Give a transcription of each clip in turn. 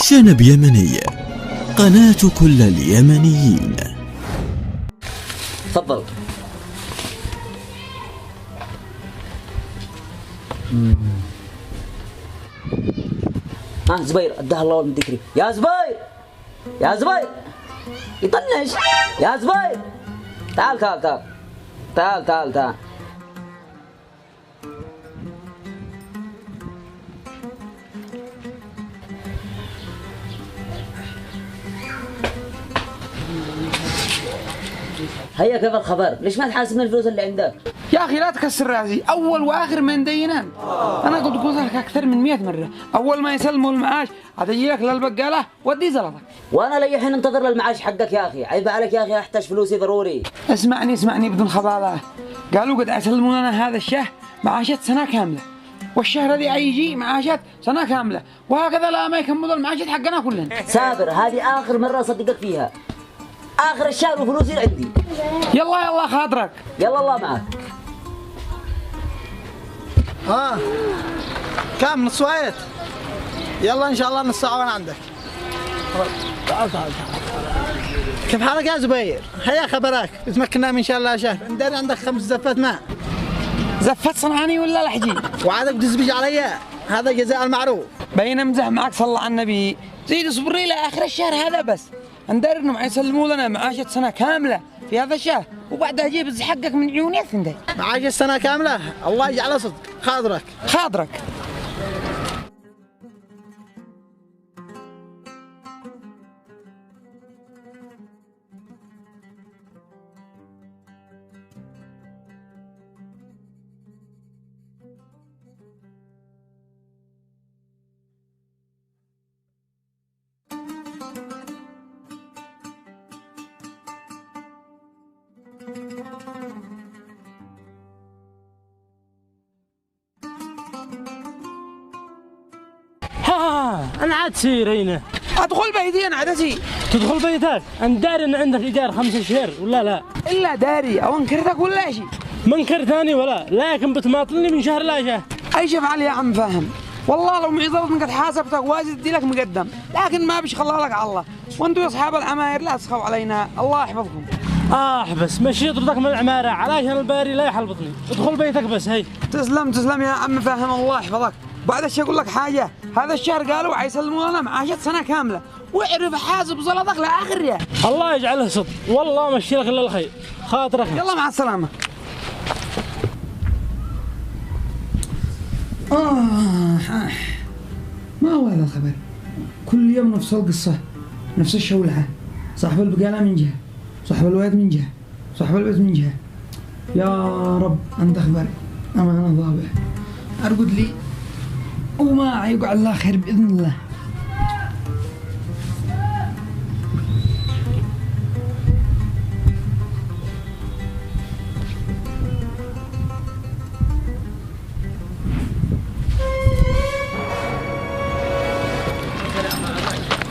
شنب يمنية، قناة كل اليمنيين. تفضل. زبير اداها الله من ذكري. يا زبير، يا زبير يطنش. يا زبير تعال تعال تعال تعال تعال تعال. هيا كيف الخبر؟ ليش ما تحاسبني الفلوس اللي عندك؟ يا أخي لا تكسر راسي، أول وآخر ما ندينان. أنا قلت لك أكثر من 100 مرة، أول ما يسلموا المعاش أجي لك للبقالة ودي زلطك. وأنا لي حين انتظر للمعاش حقك يا أخي، عيب عليك يا أخي، أحتاج فلوسي ضروري. اسمعني بدون خبالة، قالوا قد يسلموا لنا هذا الشهر معاشات سنة كاملة، والشهر الذي يجي معاشات سنة كاملة، وهكذا لا ما يكملوا المعاشات حقنا كلنا. سابر، هذه آخر مرة أصدقك فيها، آخر الشهر وفلوسي عندي. يلا خاطرك. يلا الله معك. كم نص وقت؟ يلا ان شاء الله نص ساعة وانا عندك. تعال. كيف حالك يا زبير؟ هيا خبرك، تمكنا من شاء الله شهر، ندري عندك 5 زفات ماء. زفت صنعاني ولا لحجي؟ وعادك تزبج علي، هذا جزاء المعروف. بين امزح معك صلى على النبي، زيد اصبري الى اخر الشهر هذا بس. ندري انهم يسلموا لنا معاشة سنة كاملة في هذا الشهر، وبعدها اجيب حقك من عيوني الثنتين. معاشة سنة كاملة، الله يجعله صدق، خاطرك. أنا عاد سيرينه. أدخل بيتي أنا عدسي. تدخل بيتك؟ أنت داري إن عندك إيجار 5 شهور ولا لا؟ إلا داري، أو انكرتك ولا شيء؟ ما انكرتني ولا، لكن بتماطلني من شهر لا شهر. أي شفعل يا عم فاهم، والله لو معذرت قد حاسبتك وازد دي لك مقدم، لكن ما بيشخلها لك على الله، وأنتوا يا أصحاب العماير لا تسخوا علينا، الله يحفظكم. احبس مشي طردك من العمارة علشان الباري لا يحلبطني، ادخل بيتك بس. هي تسلم يا عم فاهم، الله يحفظك. بعد الشيء اقول لك حاجه، هذا الشهر قالوا حيسلموا لنا معاشة سنه كامله، واعرف حاسب زلطك لاخر يا. الله يجعله صدق، والله مشي لك الا الخير، خاطرك. يلا مع السلامه. ما هو هذا الخبر؟ كل يوم نفس القصه، نفس الشولعه، صاحب البقاله من جهه، صاحب الواد من جهه، صاحب البيت من جهه. يا رب انت اخبر، امانه ضابع، ارقد لي وما يقعد الله خير بإذن الله.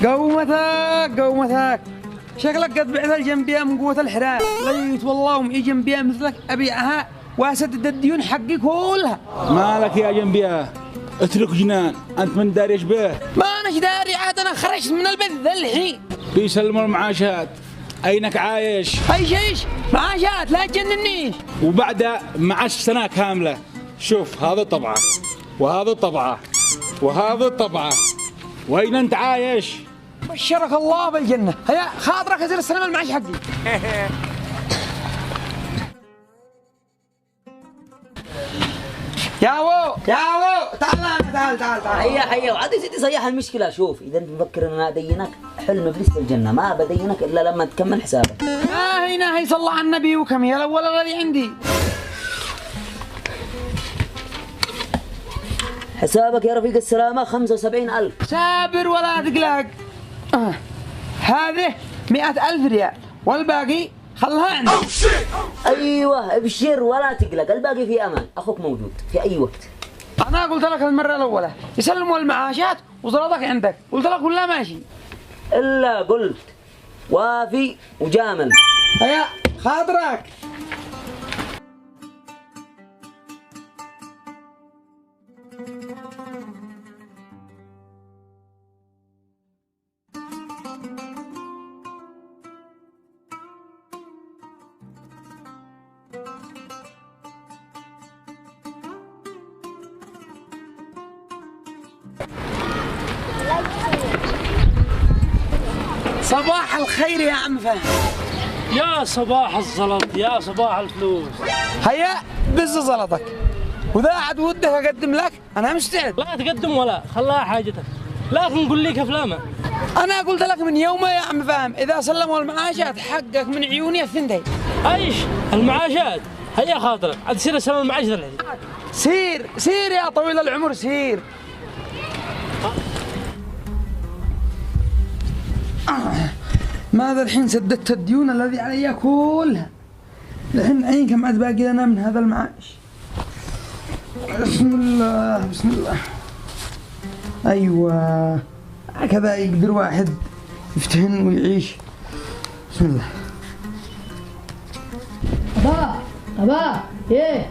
قومتك شكلك قد بعت الجنبية من قوة الحرام. ليت والله ومعي جنبية مثلك أبيعها واسدد الديون حقي كلها. مالك يا جنبية؟ اترك جنان، انت من داري ايش به؟ ما اناش داري، عاد انا خرجت من البيت ذا الحين. بيسلموا المعاشات، اينك عايش؟ ايش معاشات؟ لا تجننيش. وبعدها معاش سنة كاملة. شوف هذا طبعه وهذا طبعه وهذا طبعه، وين انت عايش؟ بشرك الله بالجنة. هيا خاطرك ازيل السلام المعاش حقي. ياوو تعال. هيا وعاد يا سيدي صيح المشكلة. شوف إذا أنت مفكر إن أنا أدينك حلم إبليس الجنة، ما بدينك إلا لما تكمل حسابك. هي صلى على النبي وكم يا الأول الذي عندي. حسابك يا رفيق السلامة 75,000. سابر ولا تقلق. هذه 100,000 ريال والباقي خلها عندك. أيوه ابشر ولا تقلق، الباقي في أمان، أخوك موجود في أي وقت. أنا قلت لك المرة الأولى يسلموا المعاشات وزلطك عندك، قلت لك ولا ماشي؟ إلا قلت وافي وجامل. هيا خاطرك. صباح الخير يا عم فهد. يا صباح الزلط، يا صباح الفلوس. هيا بز زلطك، وإذا عاد ودك أقدم لك أنا مستعد. لا تقدم ولا خلاها حاجتك، لكن قول لي كيف لامه. أنا قلت لك من يومه يا عم فهم إذا سلموا المعاشات حقك من عيوني الثنتين. ايش المعاشات؟ هيا خاطرك عاد تصير اسلم المعاش ذا الحين. سير سير يا طويل العمر سير. ماذا الحين سددت الديون الذي علي كلها. الحين عين كم عاد باقي لنا من هذا المعاش. بسم الله بسم الله. ايوه هكذا يقدر واحد يفتهن ويعيش. بسم الله. أبا إيه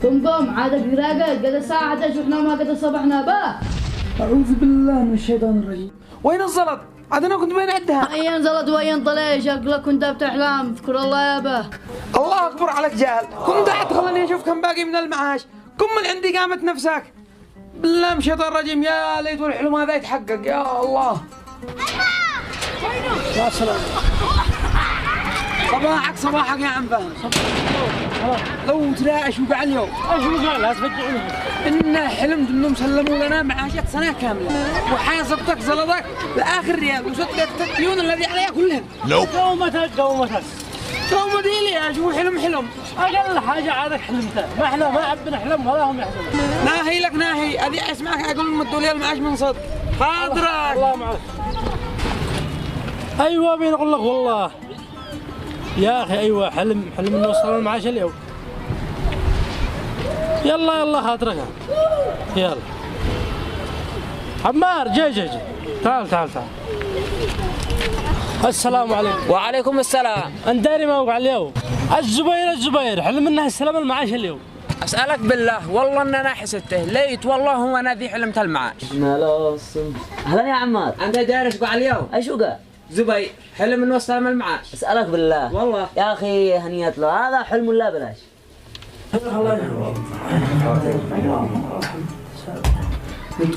قم عادك راقد قد الساعة 11 وإحنا ما قد صبحنا أبا. اعوذ بالله من الشيطان الرجيم. وين الزلط؟ عاد انا كنت بين عدها. أين زلط وين طليش أقلك كنت بتحلم اذكر الله يا أبا. الله اكبر عليك جهل، كنت ادخلني اشوف كم باقي من المعاش، كم من عندي قامت نفسك. بالله من الشيطان الرجيم، يا ليت الحلم هذا يتحقق يا الله. يا سلام. صباحك يا عم فهد. لو تلاقي ايش وقع اليوم. ايش وقع؟ لا تفجعني. إن حلمت انهم سلموا لنا معاشات سنه كامله وحاسبتك زلطك لاخر ريال وسددت الديون الذي عليها كلها. قومتك قومتي لي يا شو حلم. اقل حاجه عادك حلمتها، ما احنا ما عب نحلم ولا هم يحلمون. ناهي لك ناهي، ابي اسمعك اقول مدوا لي المعاش من صدق. حاضرك. الله معك. ايوه بين اقول لك والله يا اخي ايوه حلم انه وصل المعاش اليوم. يلا خاطرك يلا. عمار جي تعال. السلام عليكم. وعليكم السلام. انت داري ما وقع اليوم؟ الزبير حلم انه استلم المعاش اليوم. اسالك بالله والله ان انا حسدته ليت والله هو انا ذي حلمت المعاش. اهلا يا عمار. انت داري ايش وقع اليوم؟ ايش وقع؟ زبير حلم انه استلم المعاش. اسالك بالله والله يا اخي هنيت له، هذا حلم لا بلاش.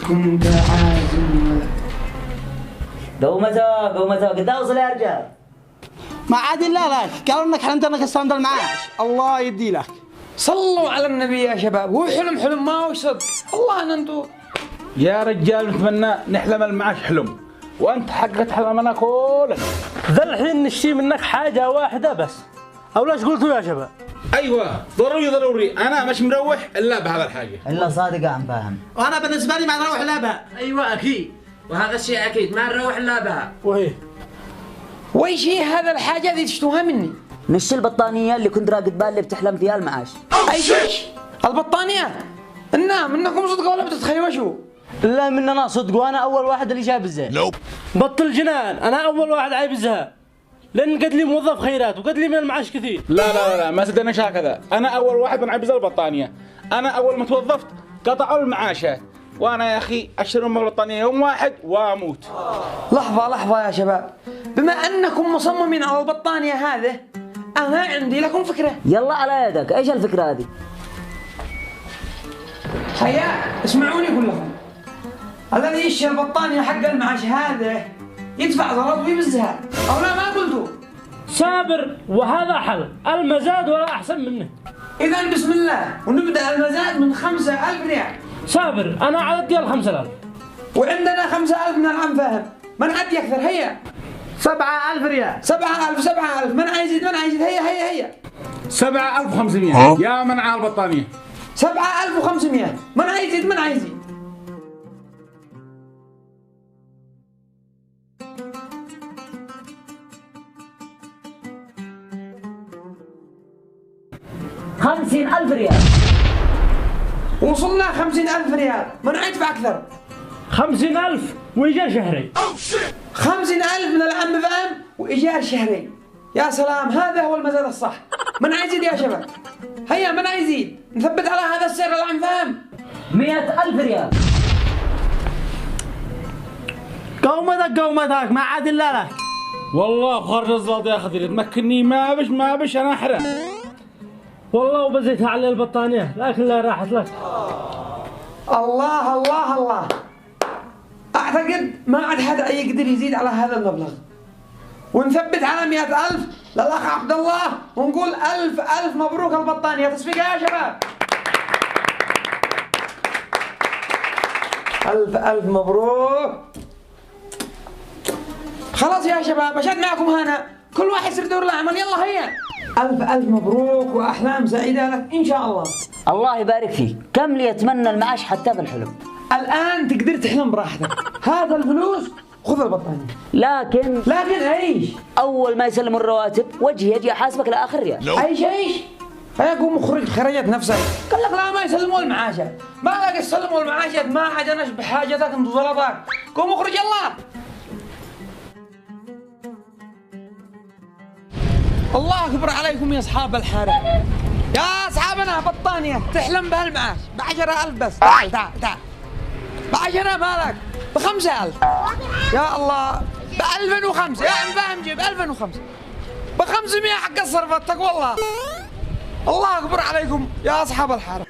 كنت عازم. قومته قد اوصل يا رجال. ما عاد الا لك، قالوا انك حلمت انك استلمت المعاش، الله يدي لك. صلوا على النبي يا شباب، هو حلم ما هو صدق، الله ان انتم. يا رجال نتمنى نحلم المعاش حلم، وانت حقت حلمنا كلنا. ذا الحين نشتي منك حاجه واحده بس، او ليش قلتوا يا شباب؟ ايوه ضروري انا مش مروح الا بهذا الحاجه. الا صادق عم فاهم. وانا بالنسبه لي ما نروح الا بها. ايوه اكيد، وهذا الشيء اكيد ما نروح الا بها. وهي ويش هي هذا الحاجه اللي تشتوها مني؟ نش البطانيه اللي كنت راقد بالي بتحلم فيها المعاش. اي شيء؟ البطانيه؟ النعم انكم صدق ولا بتتخيوشوا؟ لا مننا صدق، وانا اول واحد اللي جاب الزهق. بطل جنان، انا اول واحد عايب الزهق، لان قد لي موظف خيرات وقد لي من المعاش كثير. لا ما صدقناش هكذا، انا اول واحد بنعبز البطانيه، انا اول ما توظفت قطعوا المعاشات، وانا يا اخي اشتري من البطانيه يوم واحد واموت. لحظه يا شباب، بما انكم مصممين على البطانيه هذه، انا عندي لكم فكره. يلا على يدك، ايش الفكره هذه؟ هيا اسمعوني كلكم، الذي يشتري البطانيه حق المعاش هذا يدفع زلط ويبزها، او لا ما قلتوا؟ صابر، وهذا حل المزاد ولا احسن منه. اذا بسم الله، ونبدا المزاد من 5000 ريال. صابر انا عددي ال 5000 وعندنا 5000 من العم فاهم، من عدي اكثر. هيا 7000 ريال. 7000 من عايزيد هيا 7500 يا من على البطانيه. 7500 من عايزيد. $50,000 ريال. وصلنا 50,000 ريال، من يدفع أكثر؟ 50,000 وإيجار شهري. 50,000 من العم فاهم وإيجار شهري. يا سلام، هذا هو المزاد الصح. من عايزيد يا شباب؟ هيا من عايزيد؟ نثبت على هذا السعر العم فاهم. 100,000 ريال. قومتك ما عاد الا لك. والله خرج الزلط يا اخي، تمكنني ما بش انا احرق. والله وبزيتها على البطانيه، لكن لا راحت لك. الله اعتقد ما عاد حدا يقدر يزيد على هذا المبلغ، ونثبت على 100,000 للاخ عبد الله، ونقول ألف مبروك البطانية. تصفيقة يا شباب. ألف مبروك. خلاص يا شباب، أشهد معكم هنا، كل واحد يصير دور له عمل. يلا هيا. ألف مبروك وأحلام سعيدة لك إن شاء الله. الله يبارك فيك. كم لي يتمنى المعاش حتى في الحلم؟ الآن تقدر تحلم براحتك. هذا الفلوس خذ البطانية. لكن ايش؟ اول ما يسلموا الرواتب وجهي يجي احاسبك لاخر ريال. ايش؟ هيا قوم اخرج، خرجت نفسك. قال لك لا ما يسلموا المعاشات، ما لك يسلموا المعاشات، ما عجنش بحاجتك انت زلطك. قوم اخرج يلا. الله اكبر عليكم يا اصحاب الحاره، يا اصحابنا بطانيه تحلم بهالمعاش ب10,000 بس. تعال ب10 مالك ب5,000. يا الله ب2005 يا عم فاهم جيب 2005 ب500 حق صرفتك والله. الله اكبر عليكم يا اصحاب الحاره.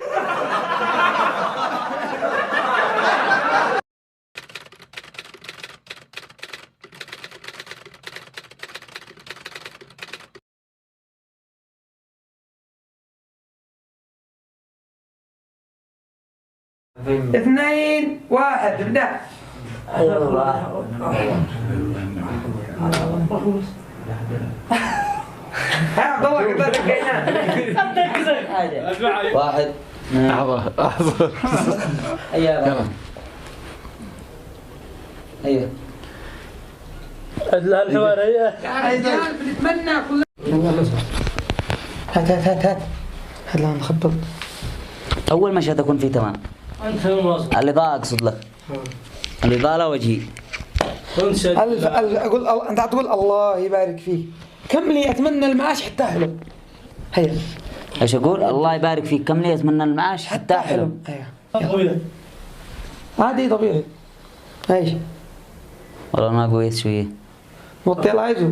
اثنين واحد ابدأ. يا عبد الله قدر دقينا. واحد لحظة يلا هيا الحوار هي يا رجال بنتمنى كلنا. يلا هات لا نخبط. اول مشهد اكون فيه تمام. الإضاءة أقصد لك، الإضاءة لا وجهي. ألف أقول أنت تقول الله يبارك فيك. كم لي أتمنى المعاش حتى أحلم. هيا. ايش أقول؟ الله يبارك فيك. كم لي أتمنى المعاش حتى أحلم. هيا. عادي طبيعي. ايش؟ والله ما قويت شوية. وطي العايزو.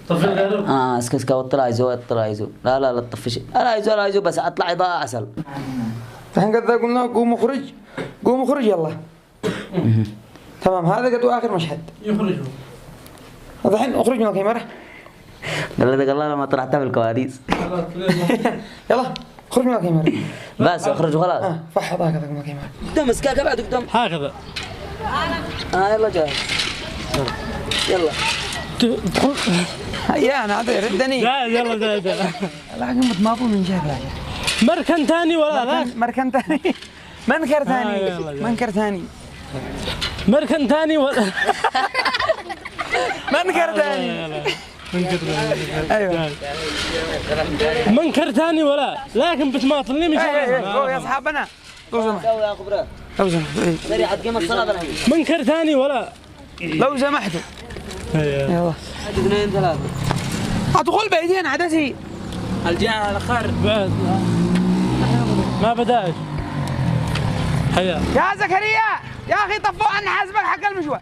طفي الغيره. اسكت وطي العايزو. لا تطفش. العايزو بس أطلع إضاءة عسل. الحين قد قلنا قوم اخرج يلا. تمام هذا قد آخر مشهد. يخرجوا. الحين اخرج من الكاميرا. قال لما طلعتها في الكواليس. يلا اخرج من الكاميرا. بس اخرج وخلاص. فحط هكذا من الكاميرا. قدام مسكاك بعد قدام. هكذا. يلا جاهز. يلا. تدخل. يا انا هذا يردني. لا يلا لا قمت ما ابو من جهه. مركن ثاني ولا لا؟ مركن ثاني. منكر ثاني. مركن ثاني ولا منكر ثاني. ايوه منكر ثاني ولا لكن بتماطلني مش يا اصحابنا لو سمحتوا سريع تقيم الصلاة الحين. منكر ثاني ولا لو سمحتوا يلا 2 3 ادخل بعيدين عدسي الجهة على خارج بعد ما بداش. هيا يا زكريا يا اخي طفوا عنا حاسبك حق المشوار.